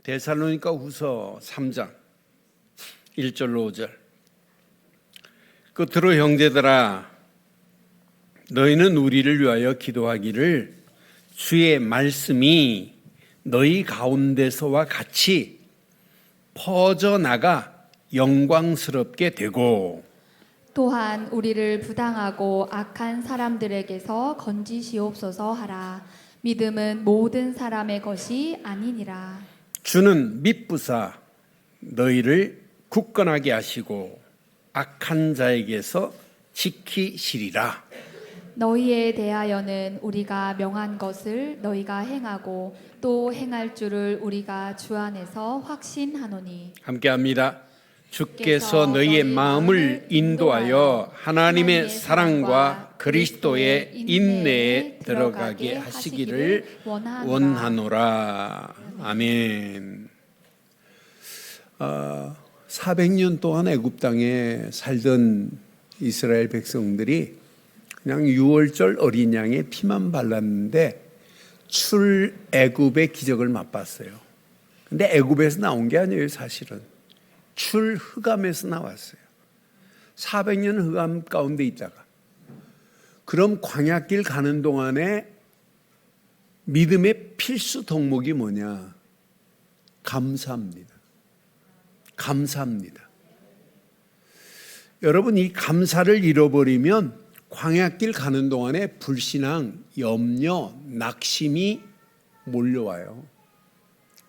데살로니가 후서 3장 1절로 5절. 끝으로 형제들아, 너희는 우리를 위하여 기도하기를 주의 말씀이 너희 가운데서와 같이 퍼져나가 영광스럽게 되고, 또한 우리를 부당하고 악한 사람들에게서 건지시옵소서 하라. 믿음은 모든 사람의 것이 아니니라. 주는 미쁘사 너희를 굳건하게 하시고 악한 자에게서 지키시리라. 너희에 대하여는 우리가 명한 것을 너희가 행하고 또 행할 줄을 우리가 주 안에서 확신하노니. 함께합니다. 주께서 너희의 마음을 인도하여 하나님의 사랑과 그리스도의 인내에 들어가게 하시기를 원하노라. 아멘. 400년 동안 애굽 땅에 살던 이스라엘 백성들이 그냥 유월절 어린 양의 피만 발랐는데 출애굽의 기적을 맛봤어요. 근데 애굽에서 나온 게 아니에요, 사실은. 출흑암에서 나왔어요. 400년 흑암 가운데 있다가. 그럼 광야길 가는 동안에 믿음의 필수 덕목이 뭐냐? 감사합니다. 감사합니다. 여러분, 이 감사를 잃어버리면 광야길 가는 동안에 불신앙, 염려, 낙심이 몰려와요.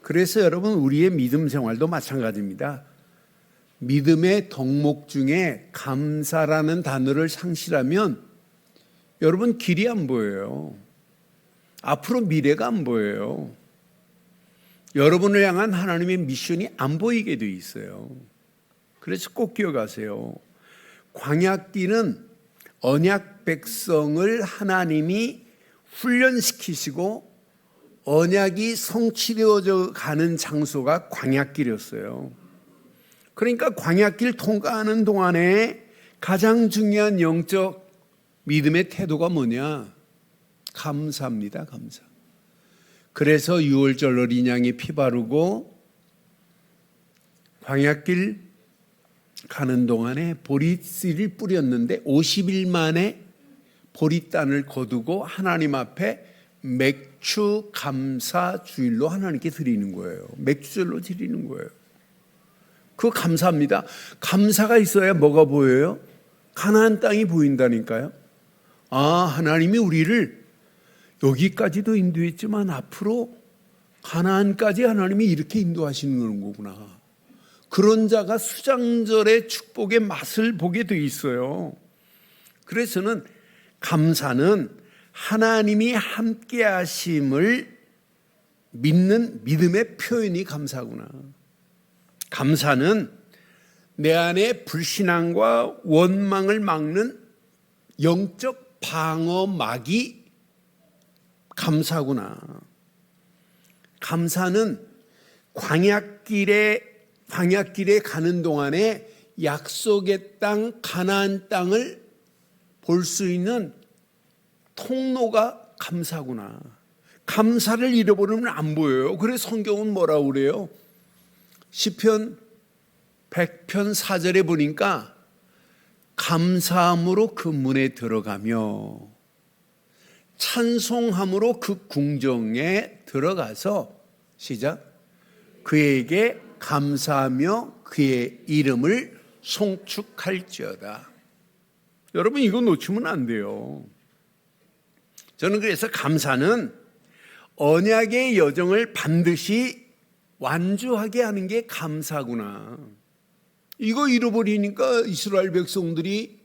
그래서 여러분, 우리의 믿음 생활도 마찬가지입니다. 믿음의 덕목 중에 감사라는 단어를 상실하면 여러분 길이 안 보여요. 앞으로 미래가 안 보여요. 여러분을 향한 하나님의 미션이 안 보이게 돼 있어요. 그래서 꼭 기억하세요. 광야길은 언약 백성을 하나님이 훈련시키시고 언약이 성취되어져 가는 장소가 광야길이었어요. 그러니까 광야길 통과하는 동안에 가장 중요한 영적 믿음의 태도가 뭐냐? 감사합니다. 감사. 그래서 유월절 어린 양이 피 바르고 광야길 가는 동안에 보리씨를 뿌렸는데 50일 만에 보리단을 거두고 하나님 앞에 맥주 감사 주일로 하나님께 드리는 거예요. 맥주절로 드리는 거예요. 그거 감사합니다. 감사가 있어야 뭐가 보여요? 가나안 땅이 보인다니까요. 아, 하나님이 우리를 여기까지도 인도했지만 앞으로 가나안까지 하나님이 이렇게 인도하시는 거구나. 그런 자가 수장절의 축복의 맛을 보게 돼 있어요. 그래서는 감사는 하나님이 함께 하심을 믿는 믿음의 표현이 감사구나. 감사는 내 안에 불신앙과 원망을 막는 영적 방어막이 감사구나. 감사는 광야길에 가는 동안에 약속의 땅 가나안 땅을 볼 수 있는 통로가 감사구나. 감사를 잃어버리면 안 보여요. 그래서 성경은 뭐라고 그래요? 시편 100편 4절에 보니까 감사함으로 그 문에 들어가며 찬송함으로 그 궁정에 들어가서 시작. 그에게 감사하며 그의 이름을 송축할지어다. 여러분, 이거 놓치면 안 돼요. 저는 그래서 감사는 언약의 여정을 반드시 완주하게 하는 게 감사구나. 이거 잃어버리니까 이스라엘 백성들이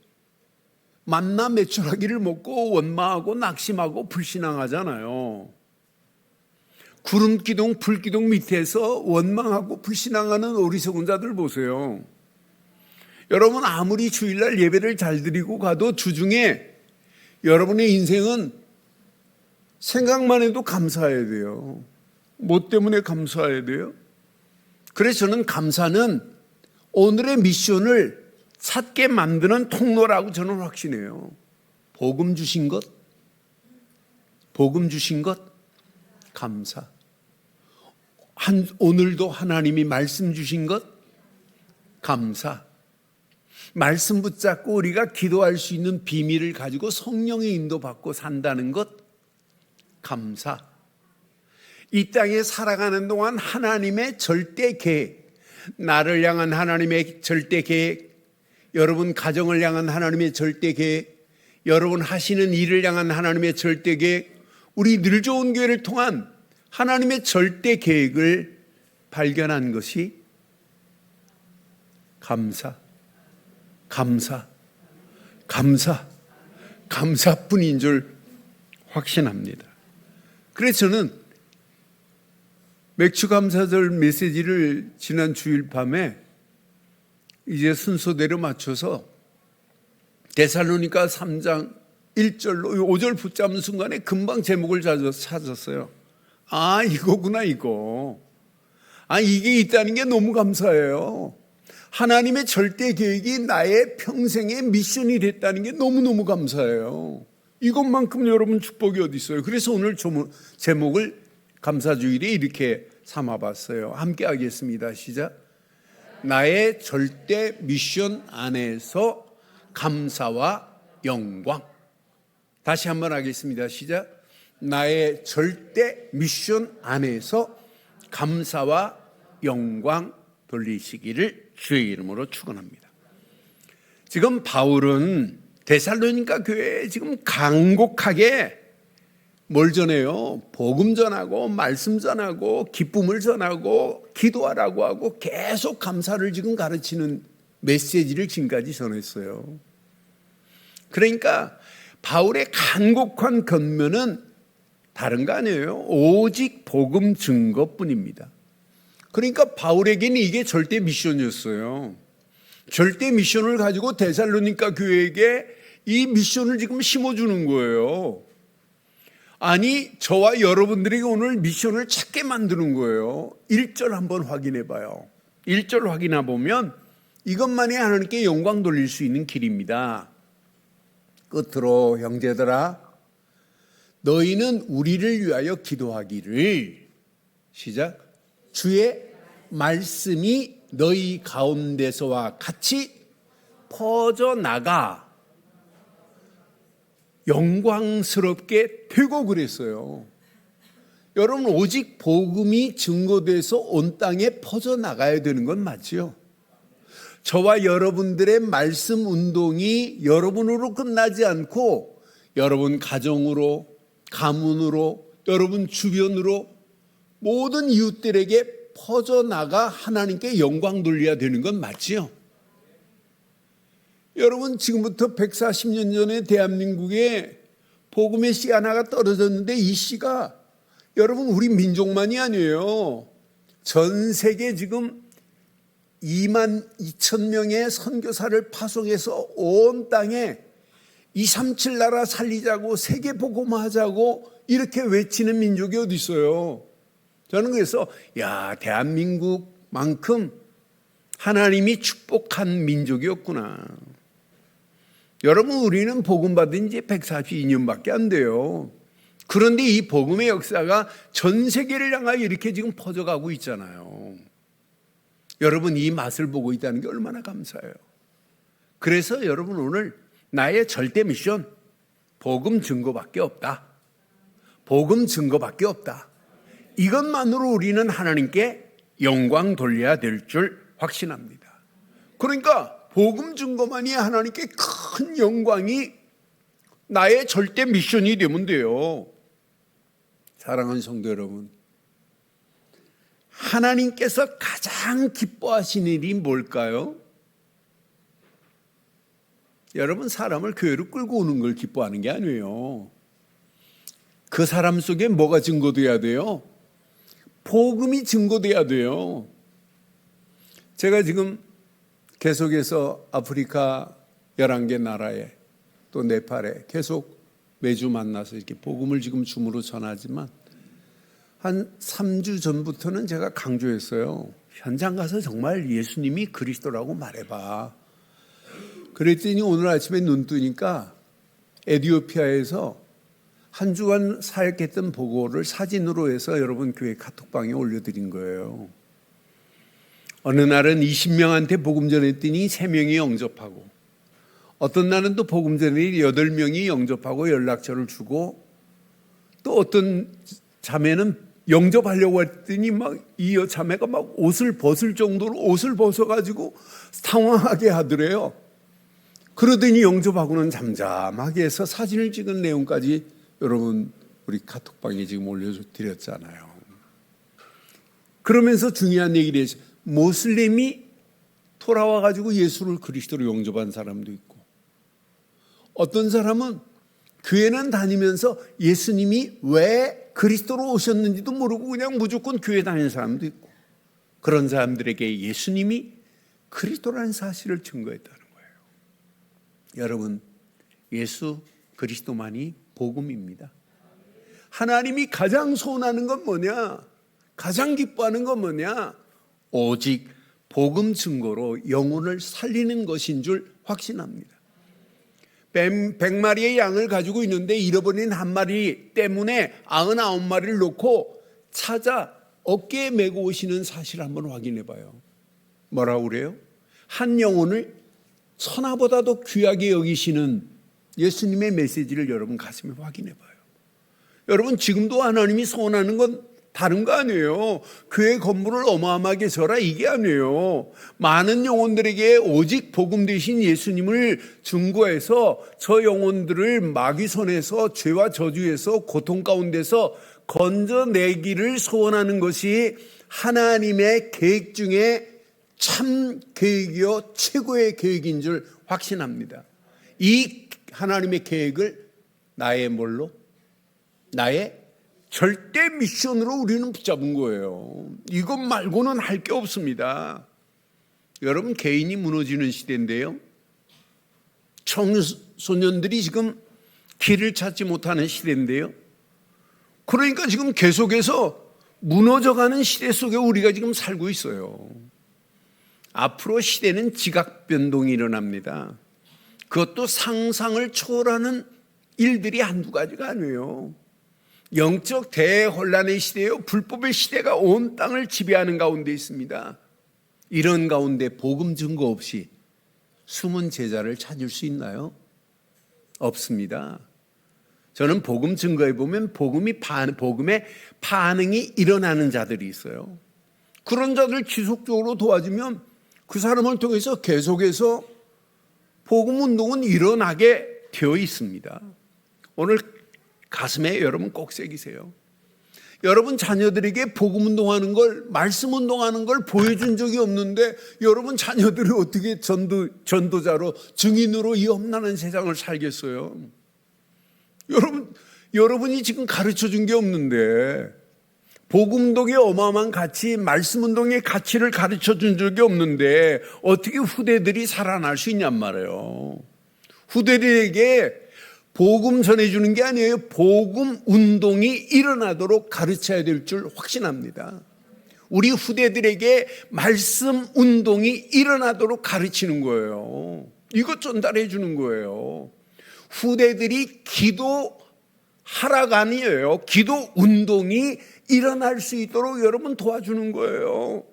만나 메추라기를 먹고 원망하고 낙심하고 불신앙하잖아요. 구름 기둥, 불 기둥 밑에서 원망하고 불신앙하는 어리석은 자들 보세요. 여러분, 아무리 주일날 예배를 잘 드리고 가도 주중에 여러분의 인생은 생각만 해도 감사해야 돼요. 뭐 때문에 감사해야 돼요? 그래서 저는 감사는 오늘의 미션을 찾게 만드는 통로라고 저는 확신해요. 복음 주신 것, 감사. 오늘도 하나님이 말씀 주신 것 감사. 말씀 붙잡고 우리가 기도할 수 있는 비밀을 가지고 성령의 인도받고 산다는 것 감사. 이 땅에 살아가는 동안 하나님의 절대 계획, 나를 향한 하나님의 절대 계획, 여러분 가정을 향한 하나님의 절대 계획, 여러분 하시는 일을 향한 하나님의 절대 계획, 우리 늘 좋은 교회를 통한 하나님의 절대 계획을 발견한 것이 감사뿐인 줄 확신합니다. 그래서 저는 맥주감사절 메시지를 지난 주일 밤에 이제 순서대로 맞춰서 데살로니가 3장 1절로 5절 붙잡은 순간에 금방 제목을 찾았어요. 아, 이거구나 이거. 아, 이게 있다는 게 너무 감사해요. 하나님의 절대 계획이 나의 평생의 미션이 됐다는 게 너무너무 감사해요. 이것만큼 여러분 축복이 어디 있어요. 그래서 오늘 제목을 감사주일에 이렇게 삼아봤어요. 함께 하겠습니다. 시작. 나의 절대 미션 안에서 감사와 영광. 다시 한번 하겠습니다. 시작. 나의 절대 미션 안에서 감사와 영광 돌리시기를 주의 이름으로 축원합니다. 지금 바울은 데살로니가 교회에 지금 간곡하게 뭘 전해요? 복음 전하고 말씀 전하고 기쁨을 전하고 기도하라고 하고 계속 감사를 지금 가르치는 메시지를 지금까지 전했어요. 그러니까 바울의 간곡한 권면은 다른 거 아니에요. 오직 복음 증거뿐입니다. 그러니까 바울에게는 이게 절대 미션이었어요. 절대 미션을 가지고 데살로니가 교회에게 이 미션을 지금 심어주는 거예요. 아니, 저와 여러분들에게 오늘 미션을 찾게 만드는 거예요. 1절 한번 확인해 봐요. 1절 확인해 보면 이것만이 하나님께 영광 돌릴 수 있는 길입니다. 끝으로 형제들아, 너희는 우리를 위하여 기도하기를, 시작, 주의 말씀이 너희 가운데서와 같이 퍼져나가 영광스럽게 되고 그랬어요. 여러분, 오직 복음이 증거돼서 온 땅에 퍼져나가야 되는 건 맞죠? 저와 여러분들의 말씀 운동이 여러분으로 끝나지 않고 여러분 가정으로, 가문으로, 여러분 주변으로 모든 이웃들에게 퍼져나가 하나님께 영광 돌려야 되는 건 맞지요? 여러분, 지금부터 140년 전에 대한민국에 복음의 씨 하나가 떨어졌는데 이 씨가 여러분 우리 민족만이 아니에요. 전 세계 지금 2만 2천 명의 선교사를 파송해서 온 땅에 237 나라 살리자고 세계 복음하자고 이렇게 외치는 민족이 어디 있어요? 저는 그래서 대한민국만큼 하나님이 축복한 민족이었구나. 여러분, 우리는 복음 받은 지 142년밖에 안 돼요. 그런데 이 복음의 역사가 전 세계를 향하여 이렇게 지금 퍼져가고 있잖아요. 여러분, 이 맛을 보고 있다는 게 얼마나 감사해요. 그래서 여러분, 오늘 나의 절대 미션, 복음 증거밖에 없다. 복음 증거밖에 없다. 이것만으로 우리는 하나님께 영광 돌려야 될 줄 확신합니다. 그러니까 복음 증거만이 하나님께 큰 영광이 나의 절대 미션이 되면 돼요. 사랑하는 성도 여러분, 하나님께서 가장 기뻐하시는 일이 뭘까요? 여러분, 사람을 교회로 끌고 오는 걸 기뻐하는 게 아니에요. 그 사람 속에 뭐가 증거돼야 돼요? 복음이 증거돼야 돼요. 제가 지금 계속해서 아프리카 11개 나라에 또 네팔에 계속 매주 만나서 이렇게 복음을 지금 줌으로 전하지만 한 3주 전부터는 제가 강조했어요. 현장 가서 정말 예수님이 그리스도라고 말해봐. 그랬더니 오늘 아침에 눈 뜨니까 에티오피아에서 한 주간 사역했던 보고를 사진으로 해서 여러분 교회 카톡방에 올려드린 거예요. 어느 날은 20명한테 복음 전했더니 3명이 영접하고, 어떤 날은 또 복음 전했더니 8명이 영접하고 연락처를 주고, 또 어떤 자매는 영접하려고 했더니 이 자매가 막 옷을 벗을 정도로 옷을 벗어가지고 당황하게 하더래요. 그러더니 영접하고는 잠잠하게 해서 사진을 찍은 내용까지 여러분 우리 카톡방에 지금 올려드렸잖아요. 그러면서 중요한 얘기를 했어요. 모슬림이 돌아와가지고 예수를 그리스도로 영접한 사람도 있고, 어떤 사람은 교회는 다니면서 예수님이 왜 그리스도로 오셨는지도 모르고 그냥 무조건 교회 다니는 사람도 있고, 그런 사람들에게 예수님이 그리스도라는 사실을 증거했다는 거예요. 여러분, 예수 그리스도만이 복음입니다. 하나님이 가장 소원하는 건 뭐냐? 가장 기뻐하는 건 뭐냐? 오직 복음 증거로 영혼을 살리는 것인 줄 확신합니다. 100마리의 양을 가지고 있는데 잃어버린 한 마리 때문에 99마리를 놓고 찾아 어깨에 메고 오시는 사실을 한번 확인해 봐요. 뭐라고 그래요? 한 영혼을 천하보다도 귀하게 여기시는 예수님의 메시지를 여러분 가슴에 확인해 봐요. 여러분, 지금도 하나님이 소원하는 건 다른 거 아니에요. 교회 건물을 어마어마하게 져라, 이게 아니에요. 많은 영혼들에게 오직 복음 되신 예수님을 증거해서 저 영혼들을 마귀 손에서, 죄와 저주에서, 고통 가운데서 건져내기를 소원하는 것이 하나님의 계획 중에 참 계획이요 최고의 계획인 줄 확신합니다. 이 하나님의 계획을 나의 뭘로? 나의 절대 미션으로 우리는 붙잡은 거예요. 이것 말고는 할 게 없습니다. 여러분, 개인이 무너지는 시대인데요, 청소년들이 지금 길을 찾지 못하는 시대인데요, 그러니까 지금 계속해서 무너져가는 시대 속에 우리가 지금 살고 있어요. 앞으로 시대는 지각 변동이 일어납니다. 그것도 상상을 초월하는 일들이 한두 가지가 아니에요. 영적 대혼란의 시대요, 불법의 시대가 온 땅을 지배하는 가운데 있습니다. 이런 가운데 복음 증거 없이 숨은 제자를 찾을 수 있나요? 없습니다. 저는 복음 증거에 보면 복음의 반응이 일어나는 자들이 있어요. 그런 자들 지속적으로 도와주면 그 사람을 통해서 계속해서 복음 운동은 일어나게 되어 있습니다. 오늘 가슴에 여러분 꼭 새기세요. 여러분 자녀들에게 복음 운동하는 걸, 말씀 운동하는 걸 보여준 적이 없는데 여러분 자녀들이 어떻게 전도자로, 증인으로 이 험난한 세상을 살겠어요? 여러분이 지금 가르쳐 준 게 없는데, 복음 운동의 어마어마한 가치, 말씀 운동의 가치를 가르쳐 준 적이 없는데 어떻게 후대들이 살아날 수 있냔 말이에요. 후대들에게 복음 전해주는 게 아니에요. 복음 운동이 일어나도록 가르쳐야 될 줄 확신합니다. 우리 후대들에게 말씀 운동이 일어나도록 가르치는 거예요. 이것 전달해 주는 거예요. 후대들이 기도하라가 아니에요. 기도 운동이 일어날 수 있도록 여러분 도와주는 거예요.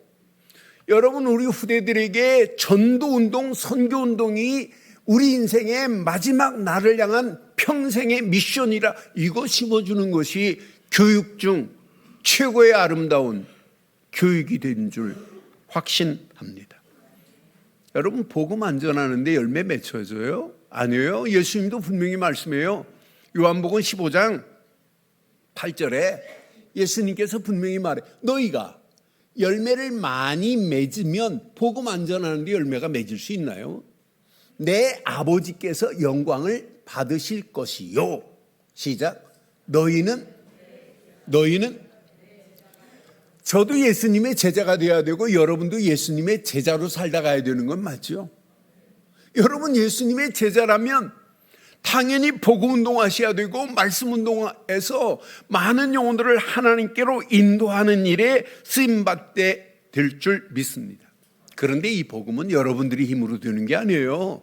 여러분, 우리 후대들에게 전도운동, 선교운동이 우리 인생의 마지막 날을 향한 평생의 미션이라, 이거 심어주는 것이 교육 중 최고의 아름다운 교육이 된 줄 확신합니다. 여러분, 복음 안 전하는데 열매 맺혀져요? 아니에요. 예수님도 분명히 말씀해요. 요한복음 15장 8절에 예수님께서 분명히 말해, 너희가 열매를 많이 맺으면 복음 안 전하는데 열매가 맺을 수 있나요? 내 아버지께서 영광을 받으실 것이요. 시작. 너희는 저도 예수님의 제자가 되어야 되고 여러분도 예수님의 제자로 살다 가야 되는 건 맞죠? 여러분, 예수님의 제자라면 당연히 복음 운동하셔야 되고 말씀 운동에서 많은 영혼들을 하나님께로 인도하는 일에 쓰임받게 될 줄 믿습니다. 그런데 이 복음은 여러분들이 힘으로 되는 게 아니에요.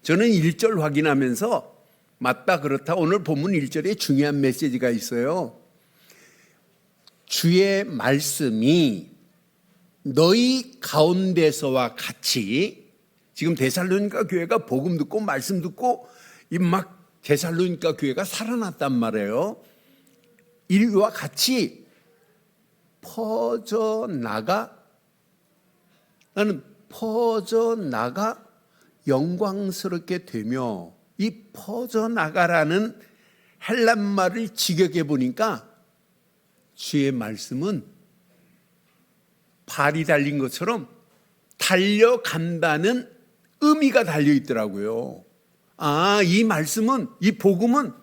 저는 1절 확인하면서 맞다 그렇다. 오늘 본문 1절에 중요한 메시지가 있어요. 주의 말씀이 너희 가운데서와 같이, 지금 데살로니가 교회가 복음 듣고 말씀 듣고 막 데살로니가 교회가 살아났단 말이에요. 이와 같이 퍼져나가 영광스럽게 되며, 이 퍼져나가라는 헬란말을 직역해 보니까 주의 말씀은 발이 달린 것처럼 달려간다는 의미가 달려 있더라고요. 아, 이 말씀은, 이 복음은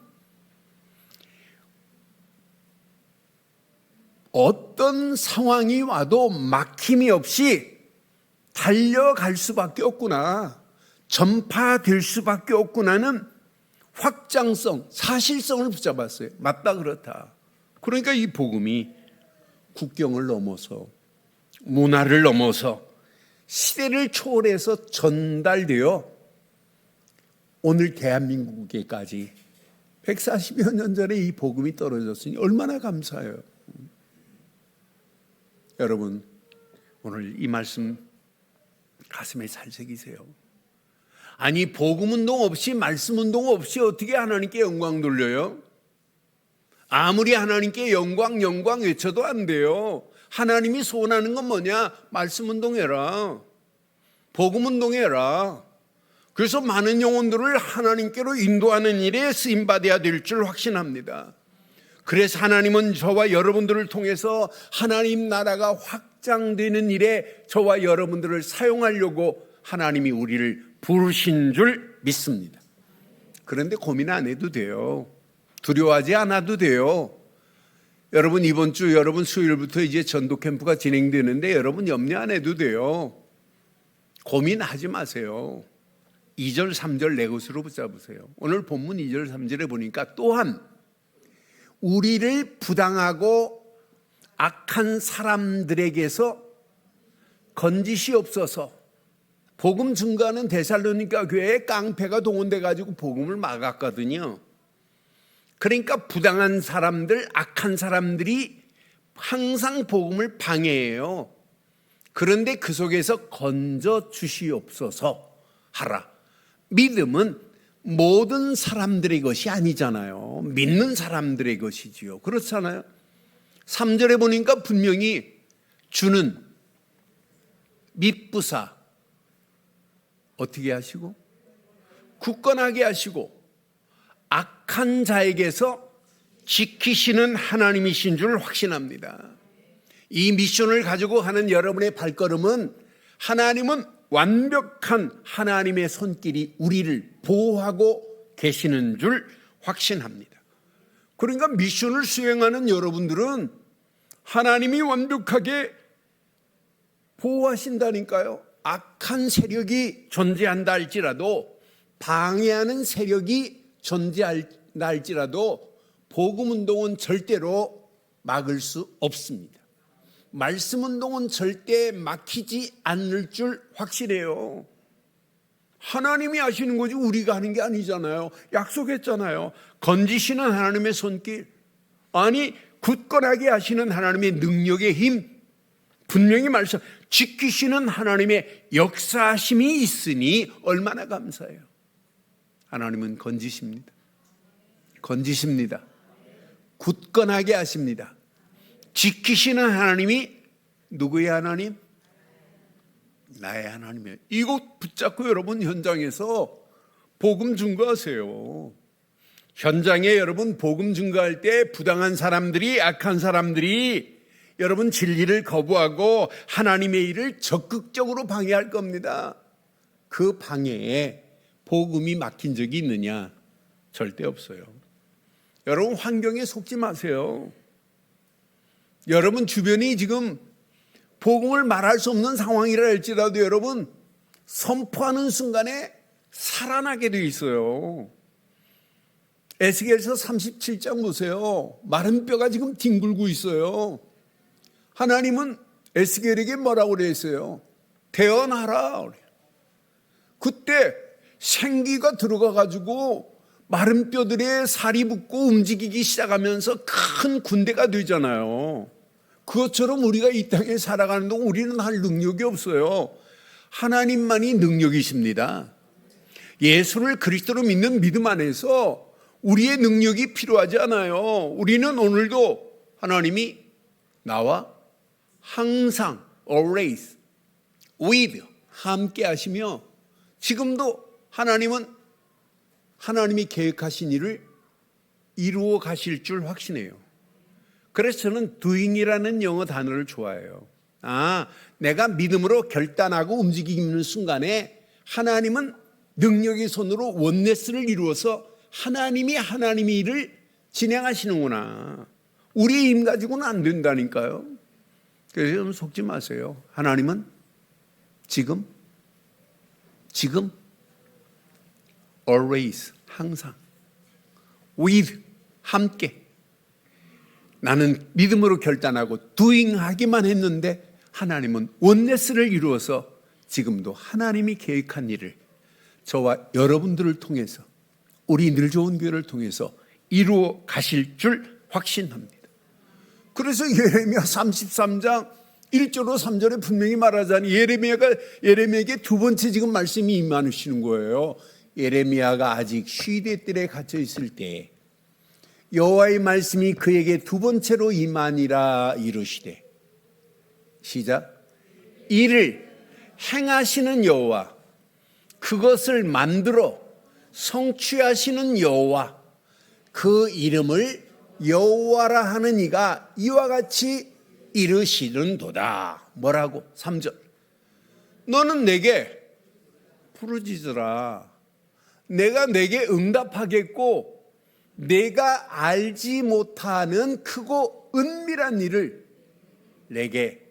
어떤 상황이 와도 막힘이 없이 달려갈 수밖에 없구나, 전파될 수밖에 없구나는 확장성, 사실성을 붙잡았어요. 맞다 그렇다. 그러니까 이 복음이 국경을 넘어서, 문화를 넘어서, 시대를 초월해서 전달되어 오늘 대한민국에까지 140여 년 전에 이 복음이 떨어졌으니 얼마나 감사해요. 여러분, 오늘 이 말씀 가슴에 잘 새기세요. 아니, 복음운동 없이, 말씀운동 없이 어떻게 하나님께 영광 돌려요? 아무리 하나님께 영광 외쳐도 안 돼요. 하나님이 소원하는 건 뭐냐? 말씀운동해라, 복음운동해라. 그래서 많은 영혼들을 하나님께로 인도하는 일에 쓰임받아야 될 줄 확신합니다. 그래서 하나님은 저와 여러분들을 통해서 하나님 나라가 확장되는 일에 저와 여러분들을 사용하려고 하나님이 우리를 부르신 줄 믿습니다. 그런데 고민 안 해도 돼요. 두려워하지 않아도 돼요. 여러분, 이번 주 여러분 수요일부터 이제 전도 캠프가 진행되는데 여러분 염려 안 해도 돼요. 고민하지 마세요. 2절 3절 내 것으로 붙잡으세요. 오늘 본문 2절 3절에 보니까 또한 우리를 부당하고 악한 사람들에게서 건지시옵소서. 복음 증거하는 데살로니가 교회에 깡패가 동원돼 가지고 복음을 막았거든요. 그러니까 부당한 사람들, 악한 사람들이 항상 복음을 방해해요. 그런데 그 속에서 건져 주시옵소서 하라. 믿음은 모든 사람들의 것이 아니잖아요. 믿는 사람들의 것이지요. 그렇잖아요. 3절에 보니까 분명히 주는 미쁘사 어떻게 하시고 굳건하게 하시고 악한 자에게서 지키시는 하나님이신 줄 확신합니다. 이 미션을 가지고 하는 여러분의 발걸음은, 하나님은 완벽한 하나님의 손길이 우리를 보호하고 계시는 줄 확신합니다. 그러니까 미션을 수행하는 여러분들은 하나님이 완벽하게 보호하신다니까요. 악한 세력이 존재한다 할지라도, 방해하는 세력이 존재한다 할지라도 복음운동은 절대로 막을 수 없습니다. 말씀운동은 절대 막히지 않을 줄 확실해요. 하나님이 하시는 거지 우리가 하는 게 아니잖아요. 약속했잖아요. 건지시는 하나님의 손길, 아니 굳건하게 하시는 하나님의 능력의 힘, 분명히 말씀, 지키시는 하나님의 역사하심이 있으니 얼마나 감사해요. 하나님은 건지십니다. 건지십니다. 굳건하게 하십니다. 지키시는 하나님이 누구의 하나님? 나의 하나님이에요. 이거 붙잡고 여러분 현장에서 복음 증거하세요. 현장에 여러분 복음 증거할 때 부당한 사람들이, 악한 사람들이 여러분 진리를 거부하고 하나님의 일을 적극적으로 방해할 겁니다. 그 방해에 복음이 막힌 적이 있느냐? 절대 없어요. 여러분 환경에 속지 마세요. 여러분 주변이 지금 복음을 말할 수 없는 상황이라 할지라도 여러분 선포하는 순간에 살아나게 돼 있어요. 에스겔서 37장 보세요. 마른 뼈가 지금 뒹굴고 있어요. 하나님은 에스겔에게 뭐라고 그랬어요? 태어나라. 그때 생기가 들어가 가지고 마른 뼈들에 살이 붙고 움직이기 시작하면서 큰 군대가 되잖아요. 그것처럼 우리가 이 땅에 살아가는 동안 우리는 할 능력이 없어요. 하나님만이 능력이십니다. 예수를 그리스도로 믿는 믿음 안에서 우리의 능력이 필요하지 않아요. 우리는 오늘도 하나님이 나와 항상 always with 함께 하시며 지금도 하나님은 하나님이 계획하신 일을 이루어 가실 줄 확신해요. 그래서 저는 doing이라는 영어 단어를 좋아해요. 내가 믿음으로 결단하고 움직이는 순간에 하나님은 능력의 손으로 원네스를 이루어서 하나님이 일을 진행하시는구나. 우리의 힘 가지고는 안 된다니까요. 그래서 여러분 속지 마세요. 하나님은 지금 always 항상 with 함께 나는 믿음으로 결단하고 doing 하기만 했는데 하나님은 원네스를 이루어서 지금도 하나님이 계획한 일을 저와 여러분들을 통해서 우리 늘 좋은 교회를 통해서 이루어 가실 줄 확신합니다. 그래서 예레미야 33장 1절로 3절에 분명히 말하자니 예레미야에게 두 번째 지금 말씀이 임하시는 거예요. 예레미야가 아직 시대 뜰에 갇혀 있을 때 여호와의 말씀이 그에게 두 번째로 임하니라 이르시되 시작 이를 행하시는 여호와 그것을 만들어 성취하시는 여호와 그 이름을 여호와라 하는 이가 이와 같이 이르시는도다. 뭐라고? 3절 너는 내게 부르짖으라. 내가 내게 응답하겠고 내가 알지 못하는 크고 은밀한 일을 내게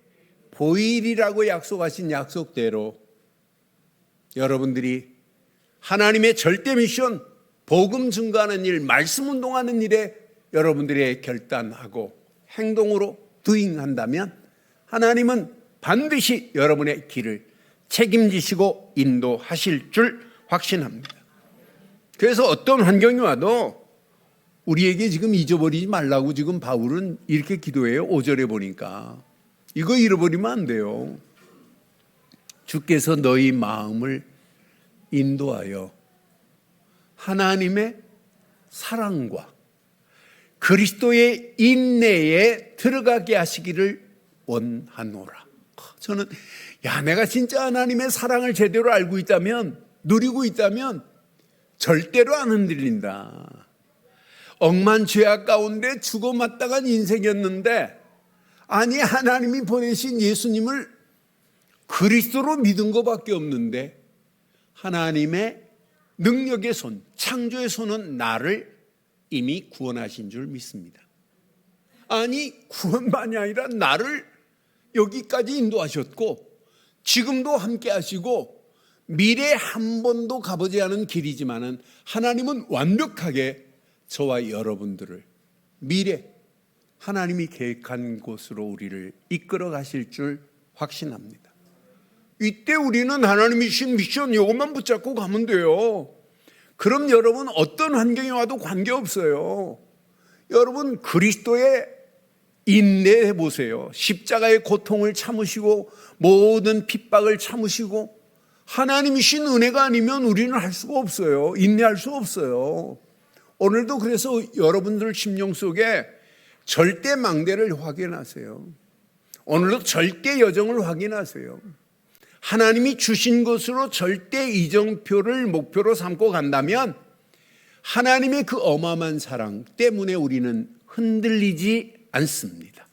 보이리라고 약속하신 약속대로 여러분들이 하나님의 절대 미션 복음 증거하는 일, 말씀 운동하는 일에 여러분들이 결단하고 행동으로 doing한다면 하나님은 반드시 여러분의 길을 책임지시고 인도하실 줄 확신합니다. 그래서 어떤 환경이 와도 우리에게 지금 잊어버리지 말라고 지금 바울은 이렇게 기도해요. 5절에 보니까 이거 잃어버리면 안 돼요. 주께서 너희 마음을 인도하여 하나님의 사랑과 그리스도의 인내에 들어가게 하시기를 원하노라. 저는 내가 진짜 하나님의 사랑을 제대로 알고 있다면 누리고 있다면 절대로 안 흔들린다. 억만 죄악 가운데 죽어 마땅한 인생이었는데 아니 하나님이 보내신 예수님을 그리스도로 믿은 것밖에 없는데 하나님의 능력의 손, 창조의 손은 나를 이미 구원하신 줄 믿습니다. 아니 구원만이 아니라 나를 여기까지 인도하셨고 지금도 함께 하시고 미래에 한 번도 가보지 않은 길이지만은 하나님은 완벽하게 저와 여러분들을 미래 하나님이 계획한 곳으로 우리를 이끌어 가실 줄 확신합니다. 이때 우리는 하나님이 주신 미션 이것만 붙잡고 가면 돼요. 그럼 여러분 어떤 환경이 와도 관계없어요. 여러분 그리스도의 인내해 보세요. 십자가의 고통을 참으시고 모든 핍박을 참으시고 하나님이 주신 은혜가 아니면 우리는 할 수가 없어요. 인내할 수 없어요. 오늘도 그래서 여러분들 심령 속에 절대 망대를 확인하세요. 오늘도 절대 여정을 확인하세요. 하나님이 주신 것으로 절대 이정표를 목표로 삼고 간다면 하나님의 그 어마어마한 사랑 때문에 우리는 흔들리지 않습니다.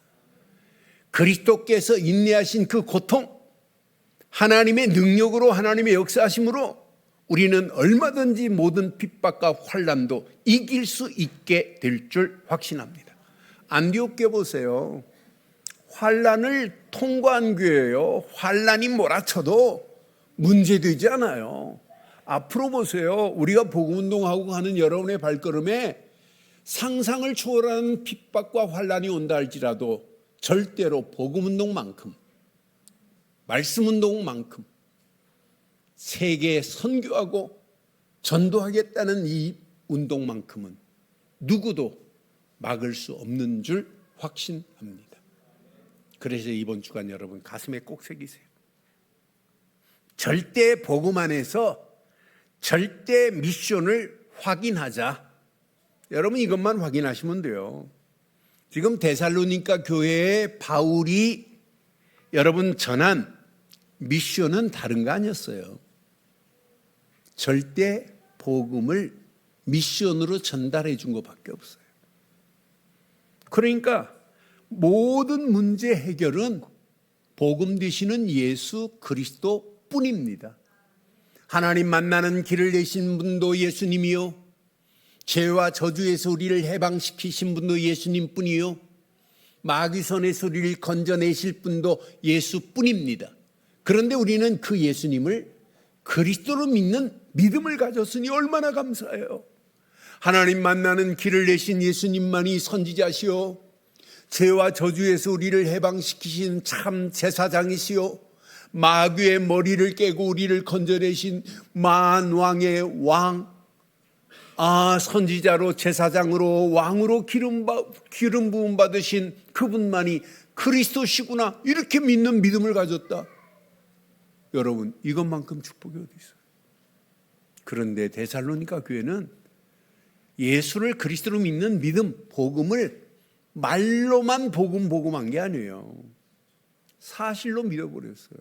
그리스도께서 인내하신 그 고통, 하나님의 능력으로 하나님의 역사하심으로 우리는 얼마든지 모든 핍박과 환난도 이길 수 있게 될 줄 확신합니다. 안디옥 교회 보세요. 환난을 통과한 교회예요. 환난이 몰아쳐도 문제되지 않아요. 앞으로 보세요. 우리가 복음운동하고 가는 여러분의 발걸음에 상상을 초월하는 핍박과 환난이 온다 할지라도 절대로 복음운동만큼 말씀운동만큼 세계에 선교하고 전도하겠다는 이 운동만큼은 누구도 막을 수 없는 줄 확신합니다. 그래서 이번 주간 여러분 가슴에 꼭 새기세요. 절대 복음 안에서 절대 미션을 확인하자. 여러분 이것만 확인하시면 돼요. 지금 데살로니가 교회에 바울이 여러분 전한 미션은 다른 거 아니었어요. 절대 복음을 미션으로 전달해 준 것밖에 없어요. 그러니까 모든 문제 해결은 복음 되시는 예수 그리스도 뿐입니다. 하나님 만나는 길을 내신 분도 예수님이요, 죄와 저주에서 우리를 해방시키신 분도 예수님 뿐이요, 마귀선에서 우리를 건져내실 분도 예수뿐입니다. 그런데 우리는 그 예수님을 그리스도로 믿는 믿음을 가졌으니 얼마나 감사해요. 하나님 만나는 길을 내신 예수님만이 선지자시요, 죄와 저주에서 우리를 해방시키신 참 제사장이시요, 마귀의 머리를 깨고 우리를 건져내신 만왕의 왕, 선지자로 제사장으로 왕으로 기름 부음 받으신 그분만이 그리스도시구나, 이렇게 믿는 믿음을 가졌다. 여러분 이것만큼 축복이 어디 있어요? 그런데 데살로니가 교회는 예수를 그리스도로 믿는 믿음, 복음을 말로만 복음한 게 아니에요. 사실로 믿어버렸어요.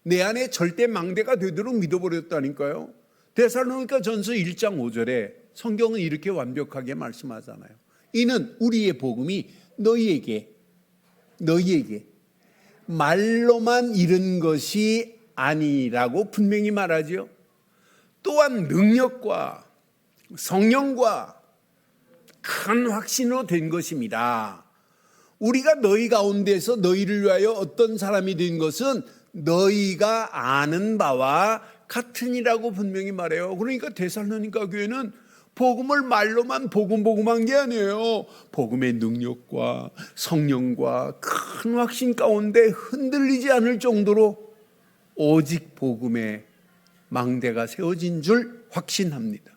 내 안에 절대 망대가 되도록 믿어버렸다니까요. 데살로니가 전서 1장 5절에 성경은 이렇게 완벽하게 말씀하잖아요. 이는 우리의 복음이 너희에게 말로만 이른 것이 아니라고 분명히 말하죠. 또한 능력과 성령과 큰 확신으로 된 것입니다. 우리가 너희 가운데서 너희를 위하여 어떤 사람이 된 것은 너희가 아는 바와 같으니라고 분명히 말해요. 그러니까 데살로니가 교회는 복음을 말로만 복음한 게 아니에요. 복음의 능력과 성령과 큰 확신 가운데 흔들리지 않을 정도로 오직 복음의 망대가 세워진 줄 확신합니다.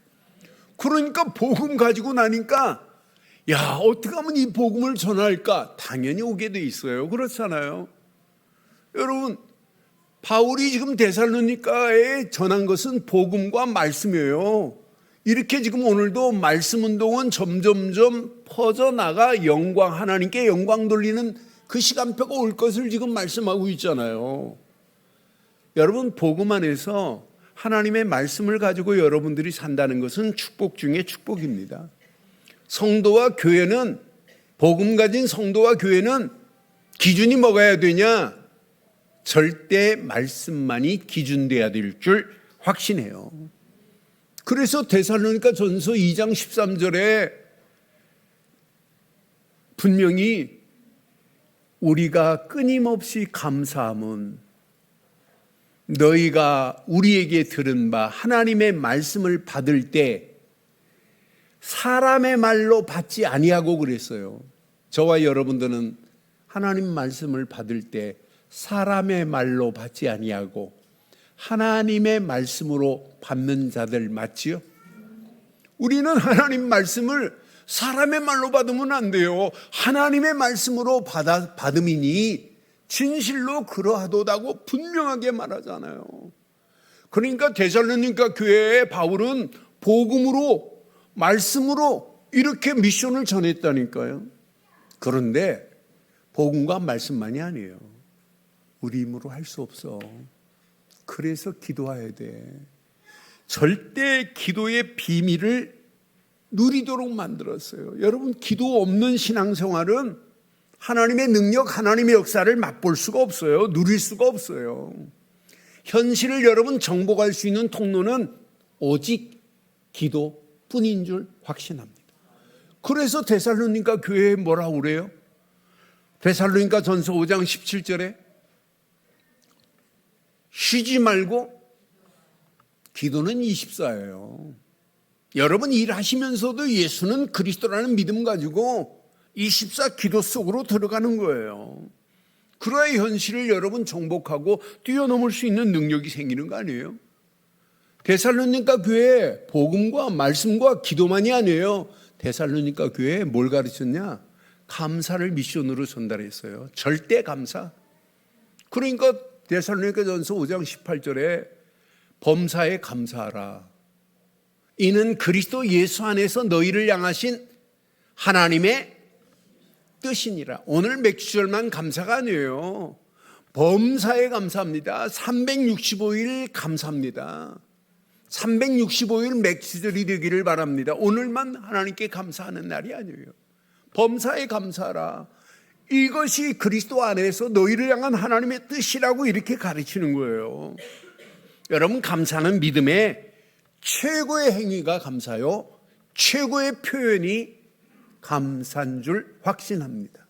그러니까 복음 가지고 나니까 어떻게 하면 이 복음을 전할까? 당연히 오게 돼 있어요. 그렇잖아요. 여러분 바울이 지금 데살로니가에 전한 것은 복음과 말씀이에요. 이렇게 지금 오늘도 말씀 운동은 점점점 퍼져나가 하나님께 영광 돌리는 그 시간표가 올 것을 지금 말씀하고 있잖아요. 여러분 복음 안에서 하나님의 말씀을 가지고 여러분들이 산다는 것은 축복 중에 축복입니다. 성도와 교회는, 복음 가진 성도와 교회는 기준이 뭐가 해야 되냐? 절대 말씀만이 기준돼야 될 줄 확신해요. 그래서 데살로니가 전서 2장 13절에 분명히 우리가 끊임없이 감사함은 너희가 우리에게 들은 바 하나님의 말씀을 받을 때 사람의 말로 받지 아니하고 그랬어요. 저와 여러분들은 하나님 말씀을 받을 때 사람의 말로 받지 아니하고 하나님의 말씀으로 받는 자들 맞지요? 우리는 하나님 말씀을 사람의 말로 받으면 안 돼요. 하나님의 말씀으로 받음이니 진실로 그러하도다고 분명하게 말하잖아요. 그러니까 데살로니가 교회에 바울은 복음으로, 말씀으로 이렇게 미션을 전했다니까요. 그런데 복음과 말씀만이 아니에요. 우리 힘으로 할 수 없어. 그래서 기도해야 돼. 절대 기도의 비밀을 누리도록 만들었어요. 여러분 기도 없는 신앙생활은 하나님의 능력, 하나님의 역사를 맛볼 수가 없어요. 누릴 수가 없어요. 현실을 여러분 정복할 수 있는 통로는 오직 기도뿐인 줄 확신합니다. 그래서 데살로니가 교회에 뭐라고 그래요? 데살로니가 전서 5장 17절에 쉬지 말고 기도는 24예요. 여러분 일하시면서도 예수는 그리스도라는 믿음 가지고 24 기도 속으로 들어가는 거예요. 그러야 현실을 여러분 정복하고 뛰어넘을 수 있는 능력이 생기는 거 아니에요? 데살로니가 교회 복음과 말씀과 기도만이 아니에요. 데살로니가 교회에 뭘 가르쳤냐? 감사를 미션으로 전달했어요. 절대 감사. 그러니까 데살로니가전서 5장 18절에 범사에 감사하라. 이는 그리스도 예수 안에서 너희를 향하신 하나님의 뜻이니라. 오늘 몇 주절만 감사가 아니에요. 범사에 감사합니다. 365일 감사합니다. 365일 맥주절이 되기를 바랍니다. 오늘만 하나님께 감사하는 날이 아니에요. 범사에 감사하라. 이것이 그리스도 안에서 너희를 향한 하나님의 뜻이라고 이렇게 가르치는 거예요. 여러분, 감사는 믿음의 최고의 행위가 감사요, 최고의 표현이 감사인 줄 확신합니다.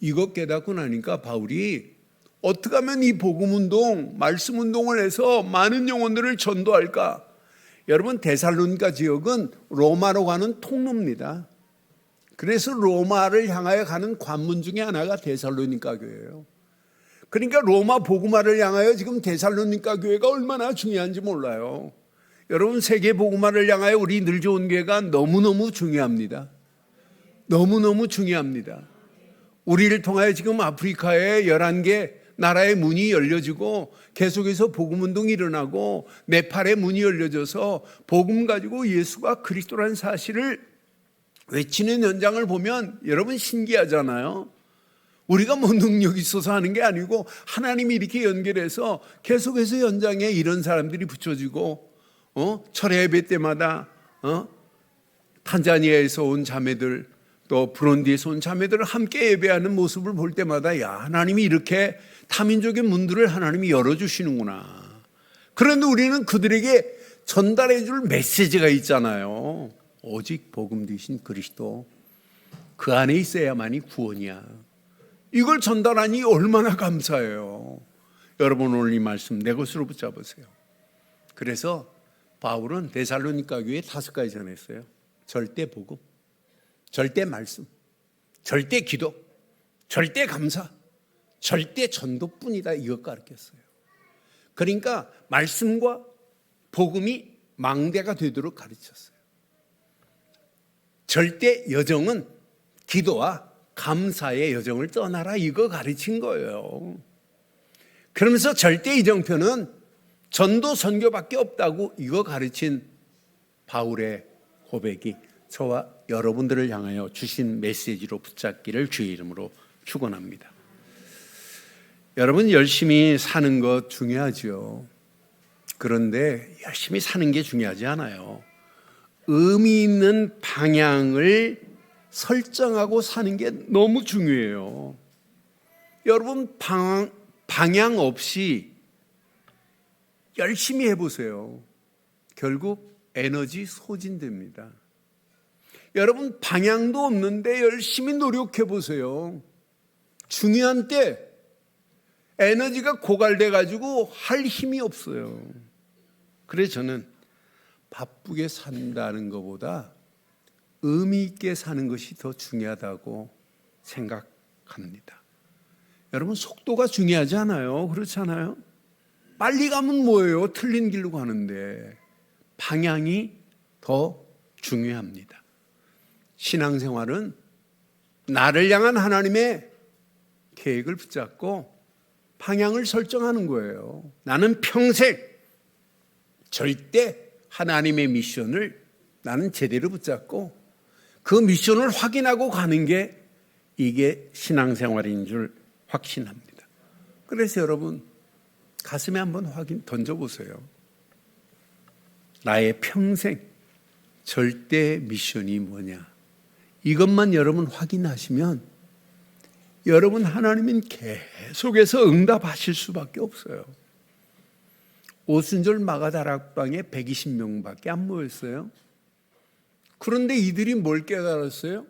이것 깨닫고 나니까 바울이 어떻게 하면 이 복음운동, 말씀운동을 해서 많은 영혼들을 전도할까? 여러분, 데살로니가 지역은 로마로 가는 통로입니다. 그래서 로마를 향하여 가는 관문 중에 하나가 데살로니가 교회예요. 그러니까 로마 복음화를 향하여 지금 데살로니가 교회가 얼마나 중요한지 몰라요. 여러분, 세계 복음화를 향하여 우리 늘 좋은 교회가 너무너무 중요합니다. 너무너무 중요합니다. 우리를 통하여 지금 아프리카의 11개 나라의 문이 열려지고 계속해서 복음운동이 일어나고 네팔의 문이 열려져서 복음 가지고 예수가 그리스도라는 사실을 외치는 현장을 보면 여러분 신기하잖아요. 우리가 뭐 능력이 있어서 하는 게 아니고 하나님이 이렇게 연결해서 계속해서 현장에 이런 사람들이 붙여지고 철회 예배 때마다 탄자니아에서 온 자매들 또 브론디에서 온 자매들을 함께 예배하는 모습을 볼 때마다 야, 하나님이 이렇게 타민족의 문들을 하나님이 열어주시는구나. 그런데 우리는 그들에게 전달해 줄 메시지가 있잖아요. 오직 복음 되신 그리스도, 그 안에 있어야만이 구원이야. 이걸 전달하니 얼마나 감사해요. 여러분, 오늘 이 말씀 내 것으로 붙잡으세요. 그래서 바울은 데살로니가 교회에 5가지 전했어요. 절대 복음, 절대 말씀, 절대 기도, 절대 감사, 절대 전도뿐이다. 이것 가르쳤어요. 그러니까 말씀과 복음이 망대가 되도록 가르쳤어요. 절대 여정은 기도와 감사의 여정을 떠나라. 이거 가르친 거예요. 그러면서 절대 이정표는 전도 선교밖에 없다고 이거 가르친 바울의 고백이 저와 여러분들을 향하여 주신 메시지로 붙잡기를 주의 이름으로 축원합니다. 여러분, 열심히 사는 것 중요하죠. 그런데 열심히 사는 게 중요하지 않아요. 의미 있는 방향을 설정하고 사는 게 너무 중요해요. 여러분, 방향 없이 열심히 해보세요. 결국 에너지 소진됩니다. 여러분, 방향도 없는데 열심히 노력해보세요. 중요한 때 에너지가 고갈돼가지고 할 힘이 없어요. 그래서 저는 바쁘게 산다는 것보다 의미 있게 사는 것이 더 중요하다고 생각합니다. 여러분, 속도가 중요하지 않아요? 그렇지 않아요? 빨리 가면 뭐예요? 틀린 길로 가는데 방향이 더 중요합니다. 신앙생활은 나를 향한 하나님의 계획을 붙잡고 방향을 설정하는 거예요. 나는 평생 절대 하나님의 미션을 나는 제대로 붙잡고 그 미션을 확인하고 가는 게 이게 신앙생활인 줄 확신합니다. 그래서 여러분, 가슴에 한번 던져보세요. 나의 평생 절대 미션이 뭐냐? 이것만 여러분 확인하시면 여러분, 하나님은 계속해서 응답하실 수밖에 없어요. 오순절 마가다락방에 120명밖에 안 모였어요. 그런데 이들이 뭘 깨달았어요?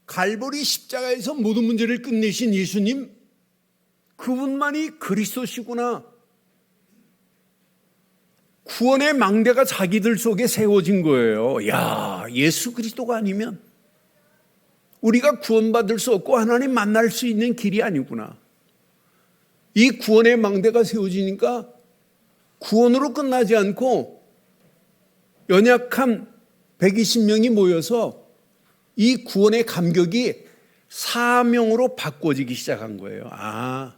갈보리 십자가에서 모든 문제를 끝내신 예수님, 그분만이 그리스도시구나. 구원의 망대가 자기들 속에 세워진 거예요. 야, 예수 그리스도가 아니면 우리가 구원받을 수 없고 하나님 만날 수 있는 길이 아니구나. 이 구원의 망대가 세워지니까 구원으로 끝나지 않고 연약한 120명이 모여서 이 구원의 감격이 사명으로 바꿔지기 시작한 거예요. 아,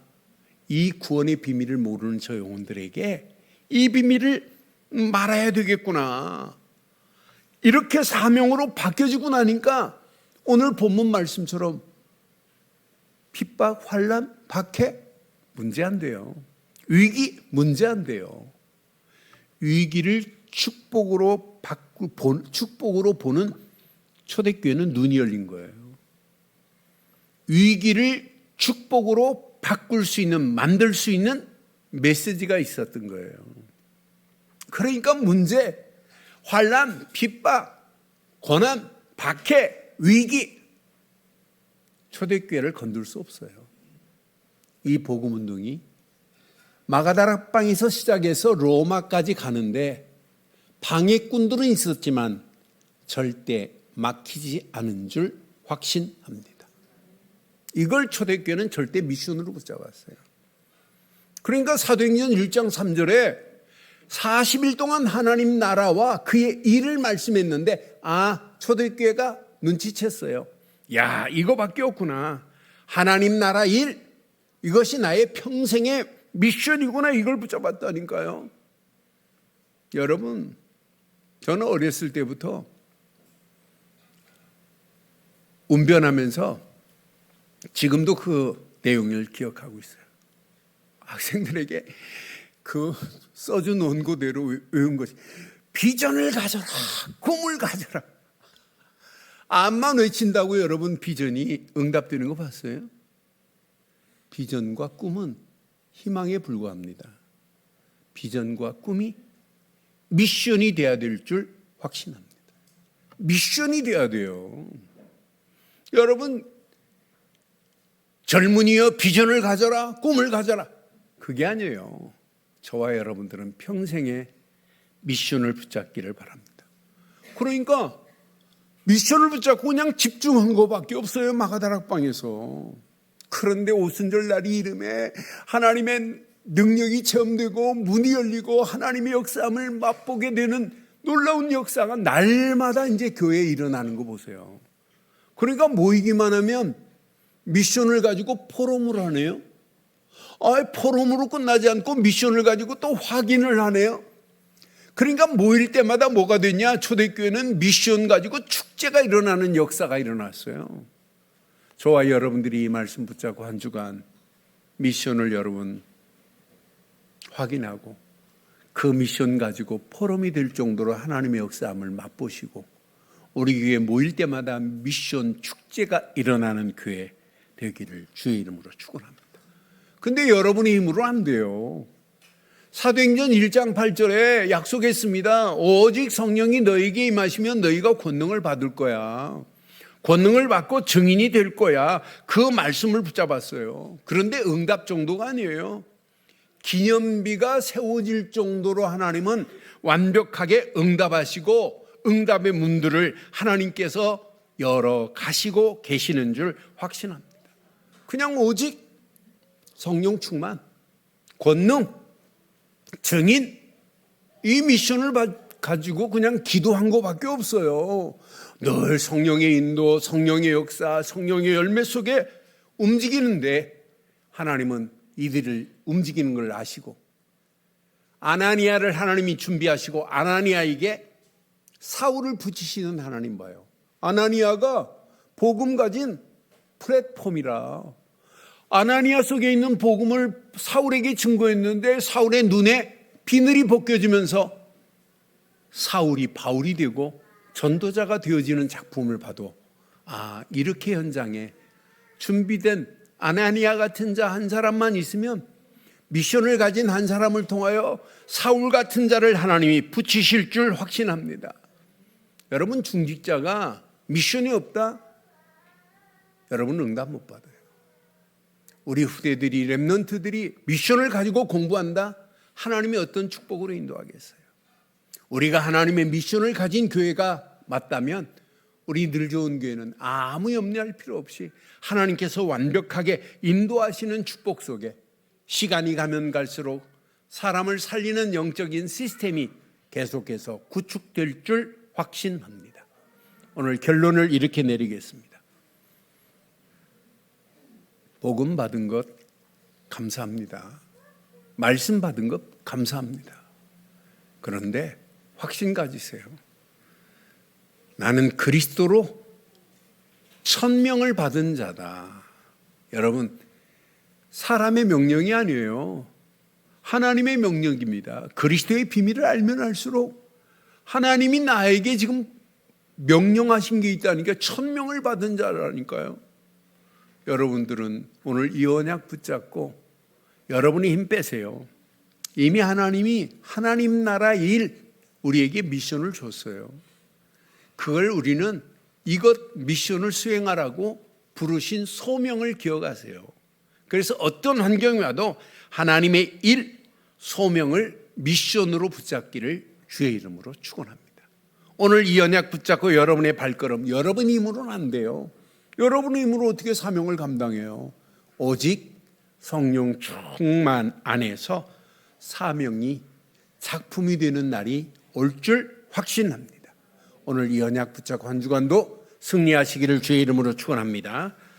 이 구원의 비밀을 모르는 저 영혼들에게 이 비밀을 말해야 되겠구나. 이렇게 사명으로 바뀌어지고 나니까 오늘 본문 말씀처럼 핍박, 환난, 박해 문제 안 돼요. 위기 문제 안 돼요. 위기를 축복으로 보는 초대교회는 눈이 열린 거예요. 위기를 축복으로 바꿀 수 있는, 만들 수 있는 메시지가 있었던 거예요. 그러니까 문제, 환난, 핍박, 고난, 박해, 위기, 초대교회를 건들 수 없어요. 이 복음운동이 마가다락방에서 시작해서 로마까지 가는데 방해꾼들은 있었지만 절대 막히지 않은 줄 확신합니다. 이걸 초대교회는 절대 미션으로 붙잡았어요. 그러니까 사도행전 1장 3절에 40일 동안 하나님 나라와 그의 일을 말씀했는데 초대교회가 눈치챘어요. 야, 이거밖에 없구나. 하나님 나라 일, 이것이 나의 평생의 미션이구나. 이걸 붙잡았다니까요. 여러분, 저는 어렸을 때부터 운변하면서 지금도 그 내용을 기억하고 있어요. 학생들에게 그 써준 원고대로 외운 것이 비전을 가져라, 꿈을 가져라. 암만 외친다고 여러분 비전이 응답되는 거 봤어요? 비전과 꿈은 희망에 불과합니다. 비전과 꿈이 미션이 돼야 될 줄 확신합니다. 미션이 돼야 돼요. 여러분, 젊은이여 비전을 가져라, 꿈을 가져라. 그게 아니에요. 저와 여러분들은 평생에 미션을 붙잡기를 바랍니다. 그러니까 미션을 붙잡고 그냥 집중한 것밖에 없어요. 마가다락방에서. 그런데 오순절 날이 이름에 하나님의 능력이 체험되고 문이 열리고 하나님의 역사함을 맛보게 되는 놀라운 역사가 날마다 이제 교회에 일어나는 거 보세요. 그러니까 모이기만 하면 미션을 가지고 포럼을 하네요. 포럼으로 끝나지 않고 미션을 가지고 또 확인을 하네요. 그러니까 모일 때마다 뭐가 됐냐? 초대교회는 미션 가지고 축제가 일어나는 역사가 일어났어요. 저와 여러분들이 이 말씀 붙잡고 한 주간 미션을 여러분 확인하고 그 미션 가지고 포럼이 될 정도로 하나님의 역사함을 맛보시고 우리 교회 모일 때마다 미션 축제가 일어나는 교회 되기를 주의 이름으로 축원합니다. 근데 여러분의 힘으로 안 돼요. 사도행전 1장 8절에 약속했습니다. 오직 성령이 너에게 임하시면 너희가 권능을 받을 거야. 권능을 받고 증인이 될 거야. 그 말씀을 붙잡았어요. 그런데 응답 정도가 아니에요. 기념비가 세워질 정도로 하나님은 완벽하게 응답하시고 응답의 문들을 하나님께서 열어 가시고 계시는 줄 확신합니다. 그냥 오직 성령 충만, 권능, 증인, 이 미션을 가지고 그냥 기도한 것밖에 없어요. 늘 성령의 인도, 성령의 역사, 성령의 열매 속에 움직이는데 하나님은 이들을 움직이는 걸 아시고 아나니아를 하나님이 준비하시고 아나니아에게 사울을 붙이시는 하나님 봐요. 아나니아가 복음 가진 플랫폼이라 아나니아 속에 있는 복음을 사울에게 증거했는데 사울의 눈에 비늘이 벗겨지면서 사울이 바울이 되고 전도자가 되어지는 작품을 봐도 이렇게 현장에 준비된 아나니아 같은 자 한 사람만 있으면 미션을 가진 한 사람을 통하여 사울 같은 자를 하나님이 붙이실 줄 확신합니다. 여러분 중직자가 미션이 없다? 여러분 응답 못 받아요. 우리 후대들이 렘넌트들이 미션을 가지고 공부한다? 하나님이 어떤 축복으로 인도하겠어요? 우리가 하나님의 미션을 가진 교회가 맞다면 우리 늘 좋은 교회는 아무 염려할 필요 없이 하나님께서 완벽하게 인도하시는 축복 속에 시간이 가면 갈수록 사람을 살리는 영적인 시스템이 계속해서 구축될 줄 확신합니다. 오늘 결론을 이렇게 내리겠습니다. 복음 받은 것 감사합니다. 말씀 받은 것 감사합니다. 그런데 확신 가지세요. 나는 그리스도로 천명을 받은 자다. 여러분, 사람의 명령이 아니에요. 하나님의 명령입니다. 그리스도의 비밀을 알면 알수록 하나님이 나에게 지금 명령하신 게 있다니까, 천명을 받은 자라니까요. 여러분들은 오늘 이 언약 붙잡고 여러분이 힘 빼세요. 이미 하나님이 하나님 나라 일 우리에게 미션을 줬어요. 그걸 우리는 이것 미션을 수행하라고 부르신 소명을 기억하세요. 그래서 어떤 환경이 와도 하나님의 일, 소명을 미션으로 붙잡기를 주의 이름으로 축원합니다. 오늘 이 언약 붙잡고 여러분의 발걸음, 여러분 힘으로는 안 돼요. 여러분 힘으로 어떻게 사명을 감당해요? 오직 성령 충만 안에서 사명이 작품이 되는 날이 올 줄 확신합니다. 오늘 이 언약 붙잡고 한 주간도 승리하시기를 주의 이름으로 축원합니다.